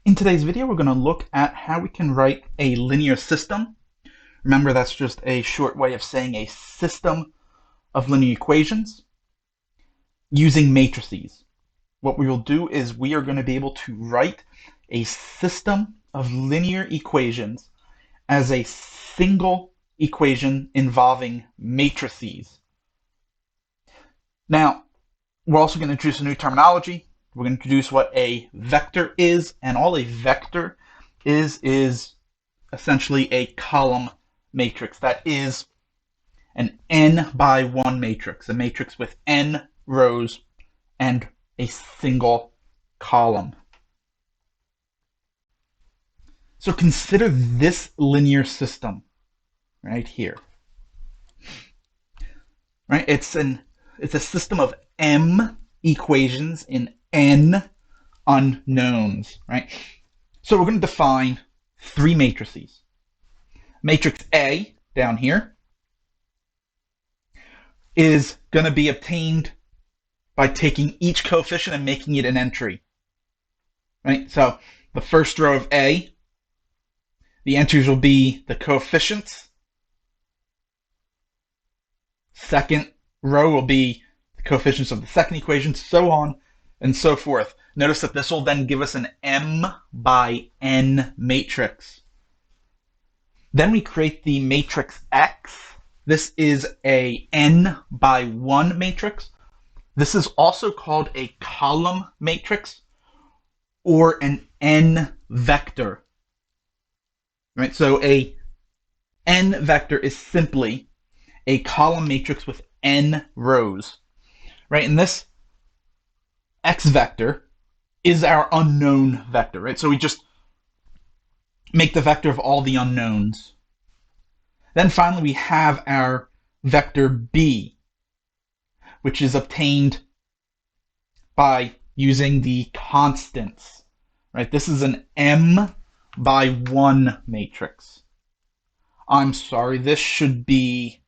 In today's video, we're going to look at how we can write a linear system. Remember, that's just a short way of saying a system of linear equations using matrices. What we will do is we are going to be able to write a system of linear equations as a single equation involving matrices. Now, we're also going to introduce a new terminology. We're going to introduce what a vector is, and all a vector is essentially a column matrix. That is an n by 1 matrix, a matrix with n rows and a single column. So consider this linear system right here. Right? It's a system of m equations in n unknowns, right? So we're going to define three matrices. Matrix A down here is going to be obtained by taking each coefficient and making it an entry, right? So the first row of A, the entries will be the coefficients. Second row will be the coefficients of the second equation, so on and so forth. Notice that this will then give us an m by n matrix. Then we create the matrix X. This is a n by 1 matrix. This is also called a column matrix or an n vector. Right? So a n vector is simply a column matrix with n rows. Right? And this X vector is our unknown vector, right? So we just make the vector of all the unknowns. Then finally we have our vector B, which is obtained by using the constants, right? This is an m by 1 matrix. I'm sorry, this should be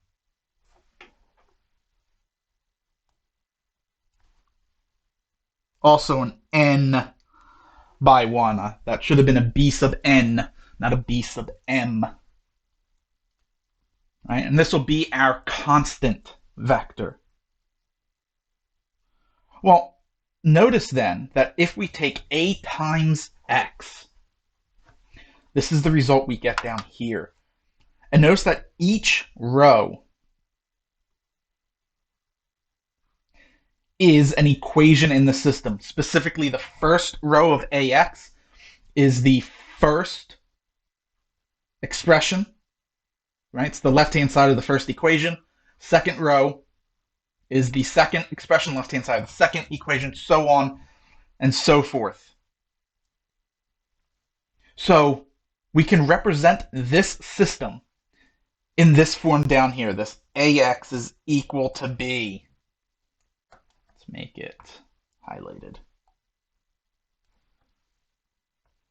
also an n by 1. That should have been a b sub n, not a b sub m. Right? And this will be our constant vector. Well, notice then that if we take a times x, this is the result we get down here. And notice that each row is an equation in the system. Specifically, the first row of ax is the first expression, right? It's the left-hand side of the first equation. Second row is the second expression, left-hand side of the second equation, so on and so forth. So we can represent this system in this form down here. This ax is equal to b. Make it highlighted.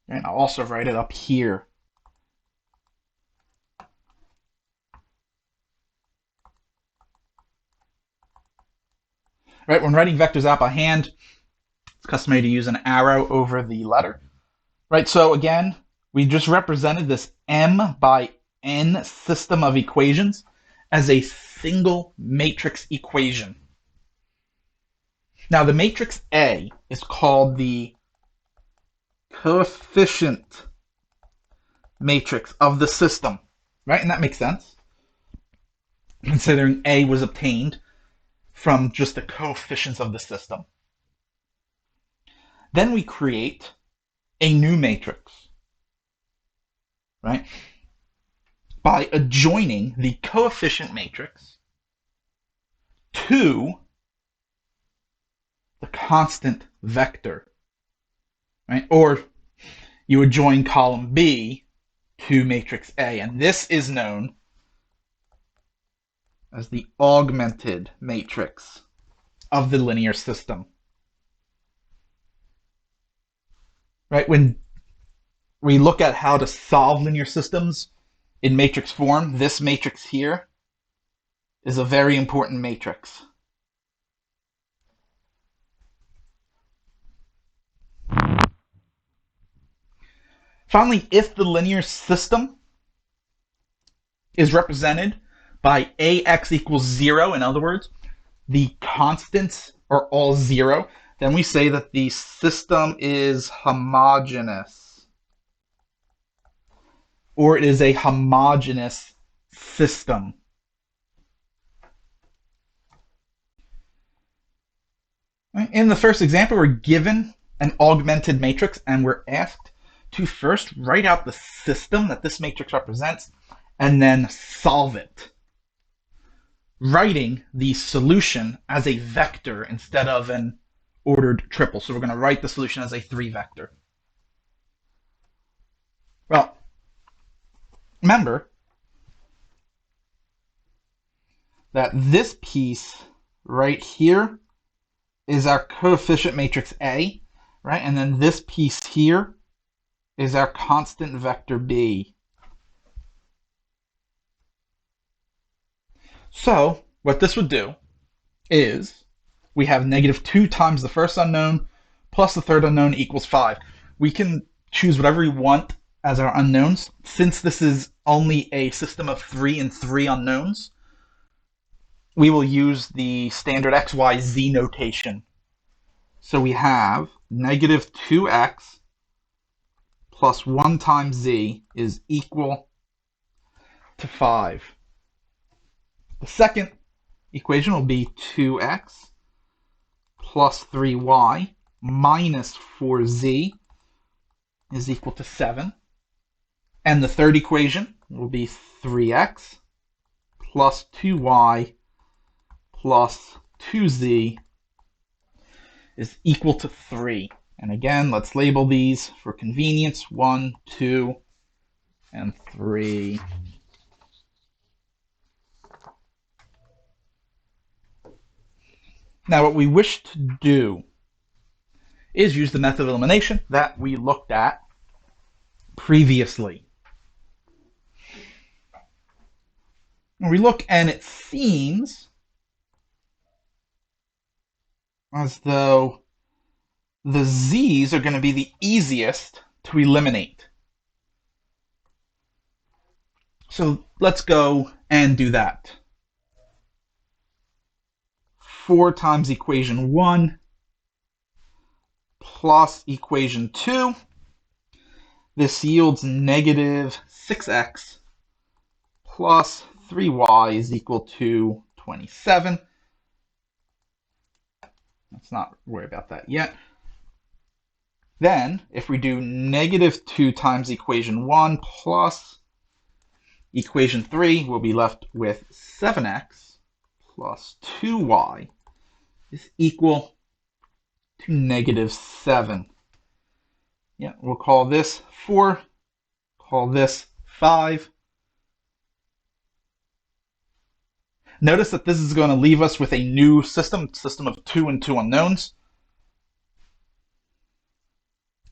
And I'll also write it up here. Right, when writing vectors out by hand, it's customary to use an arrow over the letter. Right, so again, we just represented this m by n system of equations as a single matrix equation. Now, the matrix A is called the coefficient matrix of the system, right? And that makes sense, considering A was obtained from just the coefficients of the system. Then we create a new matrix, right? By adjoining the coefficient matrix to the constant vector, right? Or you would join column B to matrix A, and this is known as the augmented matrix of the linear system. Right? When we look at how to solve linear systems in matrix form, this matrix here is a very important matrix. Finally, if the linear system is represented by ax equals 0, in other words, the constants are all 0, then we say that the system is homogeneous, or it is a homogeneous system. In the first example, we're given an augmented matrix and we're asked to first write out the system that this matrix represents and then solve it, writing the solution as a vector instead of an ordered triple. So we're going to write the solution as a 3-vector. Well, remember that this piece right here is our coefficient matrix A, right? And then this piece here is our constant vector B. So what this would do is we have -2 times the first unknown plus the third unknown equals 5. We can choose whatever we want as our unknowns. Since this is only a system of 3 and 3 unknowns, we will use the standard x, y, z notation. So we have -2x plus 1 times z is equal to 5. The second equation will be 2x plus 3y minus 4z is equal to 7. And the third equation will be 3x plus 2y plus 2z is equal to 3. And again, let's label these for convenience. 1, 2, and 3. Now, what we wish to do is use the method of elimination that we looked at previously. We look and it seems as though the z's are going to be the easiest to eliminate. So let's go and do that. 4 times equation 1 plus equation 2. This yields -6x plus 3y is equal to 27. Let's not worry about that yet. Then, if we do -2 times equation 1 plus equation 3, we'll be left with 7x plus 2y is equal to -7. Yeah, we'll call this 4, call this 5. Notice that this is going to leave us with a new system of 2 and 2 unknowns.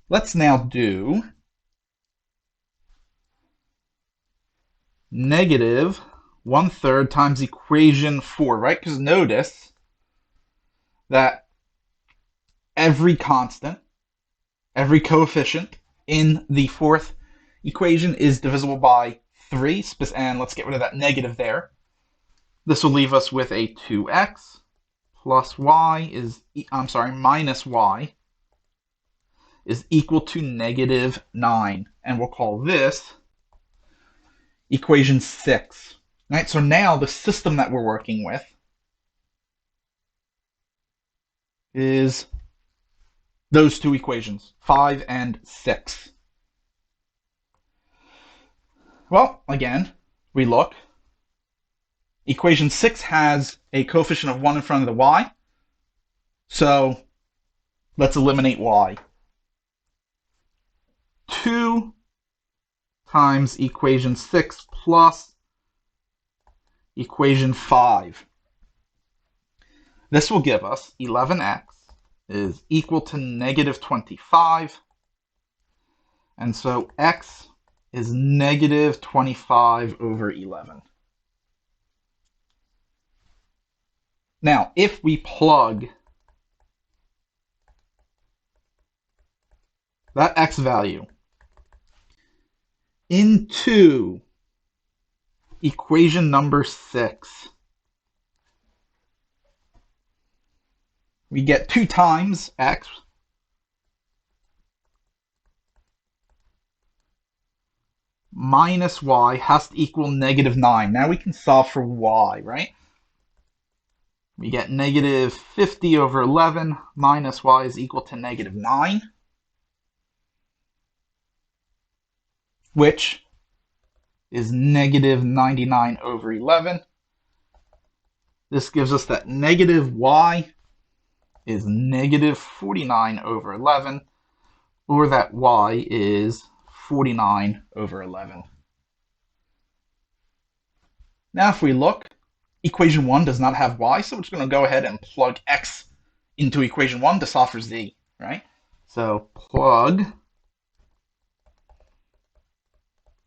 Let's now do -1/3 times equation 4, right? Because notice that every constant, every coefficient in the fourth equation is divisible by 3, and let's get rid of that negative there. This will leave us with a 2x plus y is, minus y is equal to -9. And we'll call this equation 6. Right? So now the system that we're working with is those two equations, 5 and 6. Well, again, we look. Equation 6 has a coefficient of 1 in front of the y. So let's eliminate y. 2 times equation 6 plus equation 5. This will give us 11x is equal to -25. And so x is -25 over 11. Now, if we plug that x value into equation number 6. We get 2 times x minus y has to equal -9. Now we can solve for y, right? We get -50 over 11 minus y is equal to -9, which is -99 over 11. This gives us that negative y is -49 over 11, or that y is 49 over 11. Now if we look, equation 1 does not have y, so we're just going to go ahead and plug x into equation 1 to solve for z, right? So plug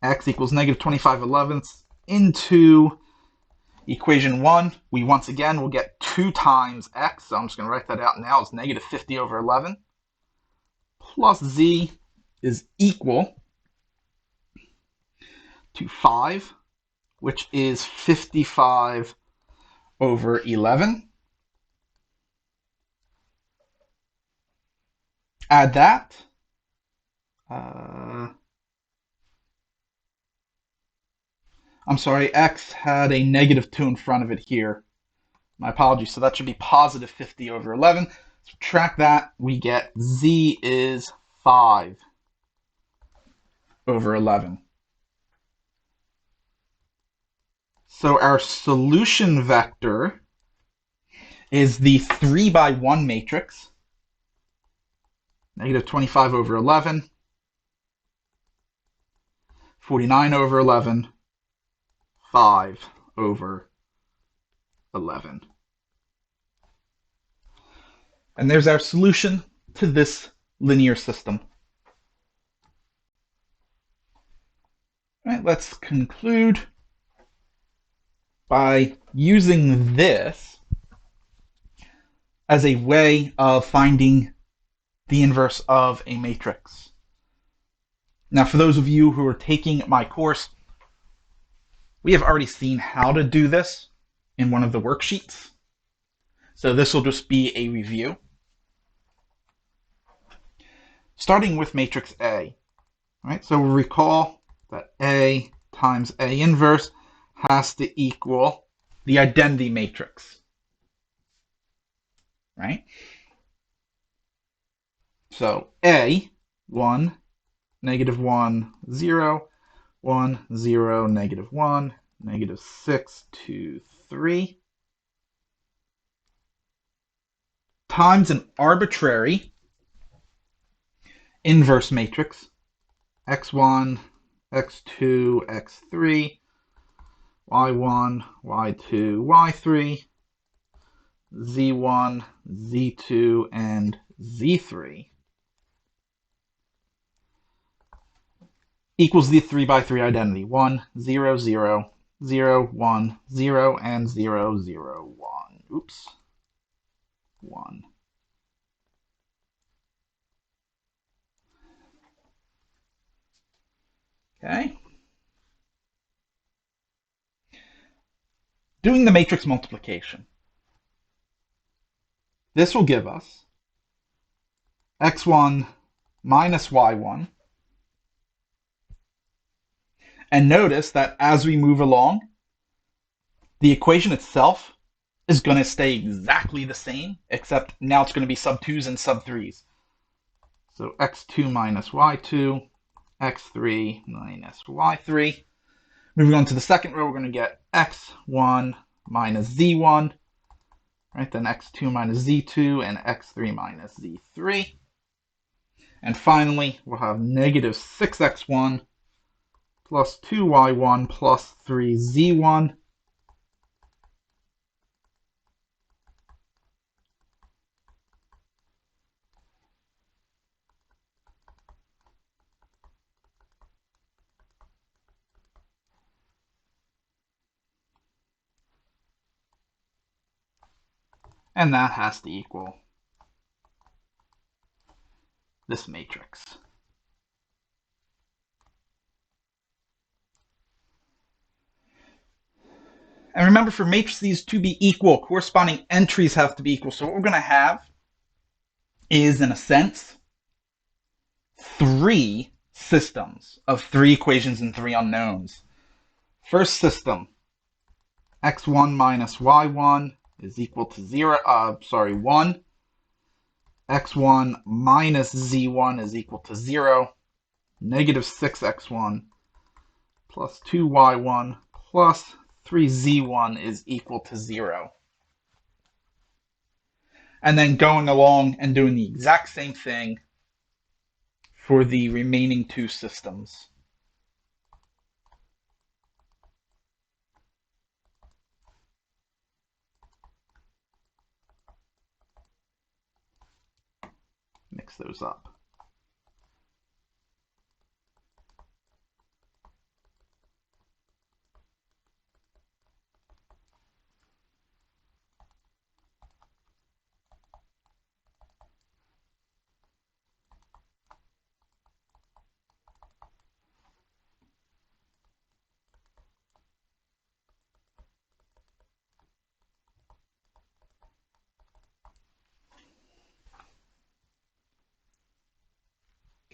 x equals -25/11 into equation 1. We once again will get 2 times x, so I'm just going to write that out now. It's -50 over 11 plus z is equal to 5, which is 55 over 11. Add that. I'm sorry, x had a -2 in front of it here. My apologies. So that should be positive 50 over 11. Subtract that, we get z is 5 over 11. So our solution vector is the 3 by 1 matrix, -25 over 11, 49 over 11, 5 over 11. And there's our solution to this linear system. All right, let's conclude by using this as a way of finding the inverse of a matrix. Now, for those of you who are taking my course, we have already seen how to do this in one of the worksheets. So this will just be a review. Starting with matrix A, right? So we'll recall that A times A inverse has to equal the identity matrix, right? So A, 1, -1, 0, 1, 0, -1, -6, 2, 3, times an arbitrary inverse matrix, x1, x2, x3, y1, y2, y3, z1, z2, and z3, equals the 3 by 3 identity. 1, 0, 0, 0, 1, 0, and 0, 0, 1. Oops. 1. Okay. Doing the matrix multiplication. This will give us x1 minus y1. And notice that as we move along, the equation itself is going to stay exactly the same, except now it's going to be sub 2's and sub 3's. So x2 minus y2, x3 minus y3. Moving on to the second row, we're going to get x1 minus z1, right? Then x2 minus z2 and x3 minus z3. And finally, we'll have negative 6x1 plus 2y1 plus 3z1 and that has to equal this matrix. And remember, for matrices to be equal, corresponding entries have to be equal. So what we're going to have is, in a sense, three systems of three equations and three unknowns. First system, x1 minus y1 is equal to 1. x1 minus z1 is equal to 0. Negative 6x1 plus 2y1 plus 3z1 is equal to 0. And then going along and doing the exact same thing for the remaining two systems. Mix those up.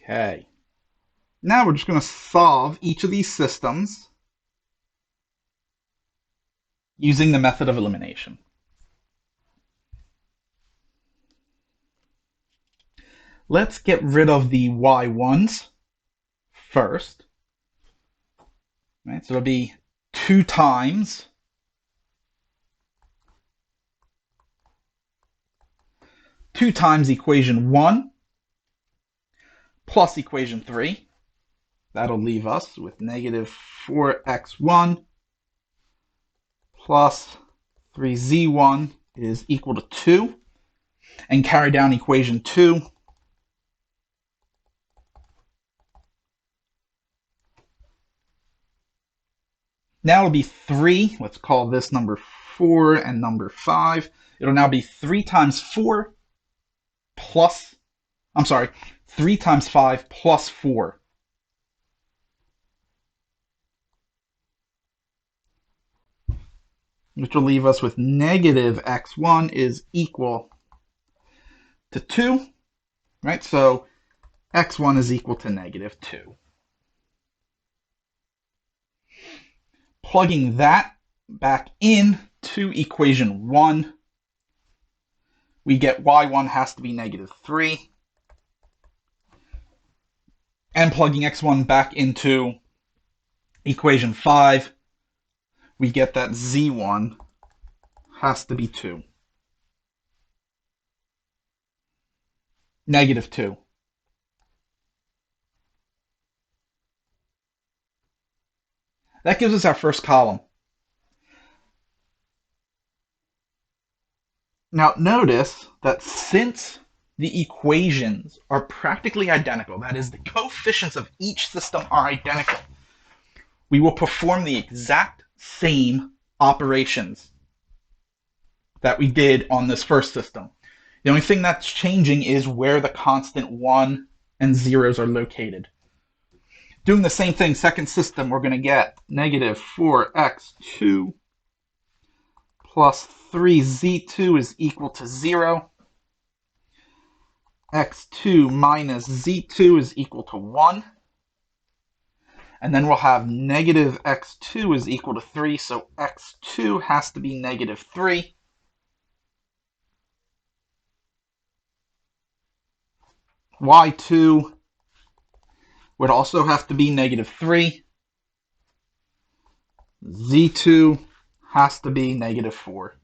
Okay. Now we're just going to solve each of these systems using the method of elimination. Let's get rid of the y1s first. Right, so it'll be 2 times equation 1 plus equation 3. That'll leave us with negative 4x1 plus 3z1 is equal to 2. And carry down equation 2. Now it'll be 3. Let's call this number 4 and number 5. It'll now be 3 times 4 plus, 3 times 5 plus 4. Which will leave us with negative x1 is equal to 2. Right? So x1 is equal to negative 2. Plugging that back in to equation 1, we get y1 has to be negative 3. And plugging x1 back into equation 5, we get that z1 has to be 2. Negative 2. That gives us our first column. Now notice that since the equations are practically identical, that is, the coefficients of each system are identical, we will perform the exact same operations that we did on this first system. The only thing that's changing is where the constant 1 and zeros are located. Doing the same thing, second system, we're going to get negative 4x2 plus 3z2 is equal to 0. x2 minus z2 is equal to 1. And then we'll have negative x2 is equal to 3, so x2 has to be negative 3. y2 would also have to be negative 3. z2 has to be negative 4.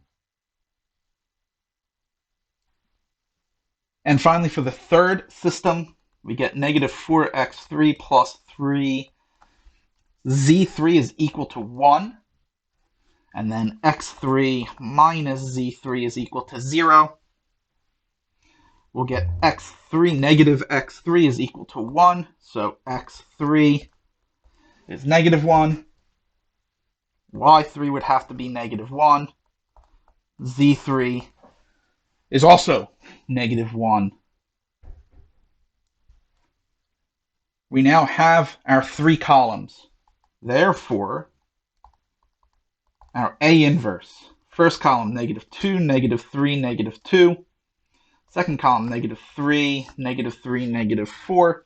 And finally, for the third system, we get negative 4x3 plus 3. z3 is equal to 1. And then x3 minus z3 is equal to 0. We'll get x3, negative x3 is equal to 1. So x3 is negative 1. y3 would have to be negative 1. z3 is also negative 1. We now have our 3 columns. Therefore, our A inverse. First column, -2, -3, -2. Second column, -3, -3, -4.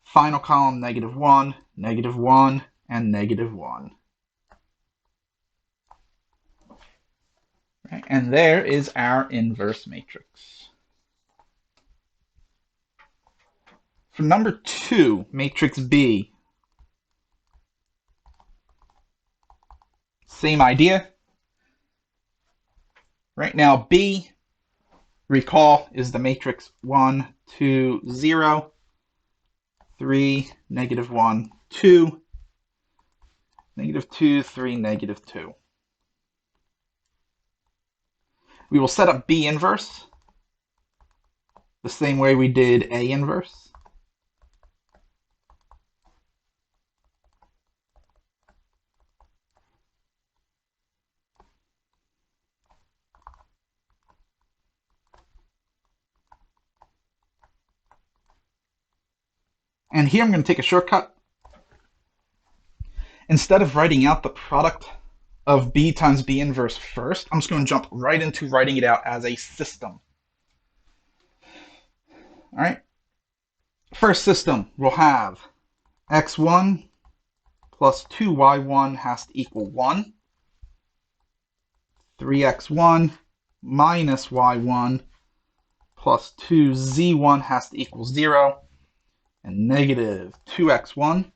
Final column, -1, -1, and -1. Right? And there is our inverse matrix. For number 2, matrix B, same idea. Right now, B, recall, is the matrix 1, 2, 0, 3, -1, 2, -2, 3, -2. We will set up B inverse the same way we did A inverse. And here I'm going to take a shortcut. Instead of writing out the product of B times B inverse first, I'm just going to jump right into writing it out as a system. All right. First system, we'll have x1 plus 2y1 has to equal 1. 3x1 minus y1 plus 2z1 has to equal 0. And negative 2x1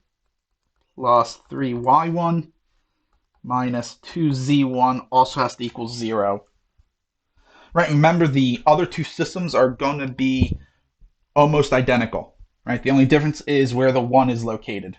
plus 3y1 minus 2z1 also has to equal 0. Right, remember the other two systems are going to be almost identical. Right, the only difference is where the 1 is located.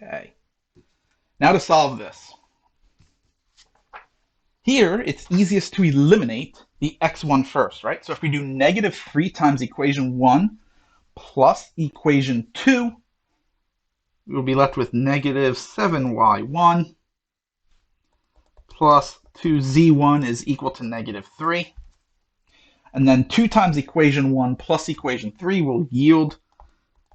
Okay. Now to solve this. Here, it's easiest to eliminate the x1 first, right? So if we do -3 times equation 1 plus equation 2, we will be left with -7y1 plus 2z1 is equal to -3. And then 2 times equation 1 plus equation 3 will yield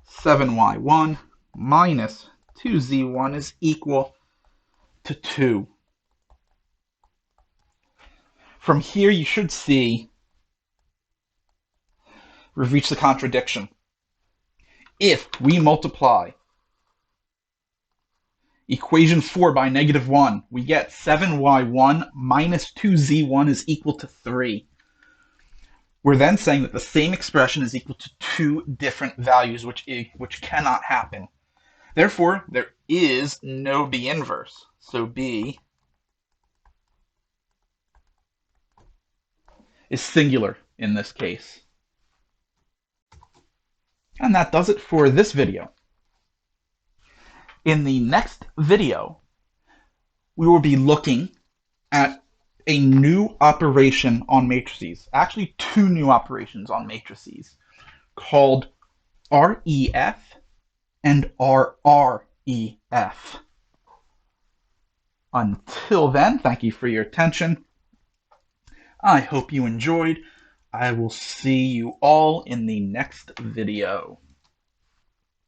7y1 minus 2z1 is equal to 2. From here, you should see we've reached the contradiction. If we multiply equation 4 by -1, we get 7y1 minus 2z1 is equal to 3. We're then saying that the same expression is equal to two different values, which cannot happen. Therefore, there is no B inverse. So B is singular in this case. And that does it for this video. In the next video, we will be looking at a new operation on matrices, actually two new operations on matrices, called REF and RREF. Until then, thank you for your attention. I hope you enjoyed. I will see you all in the next video.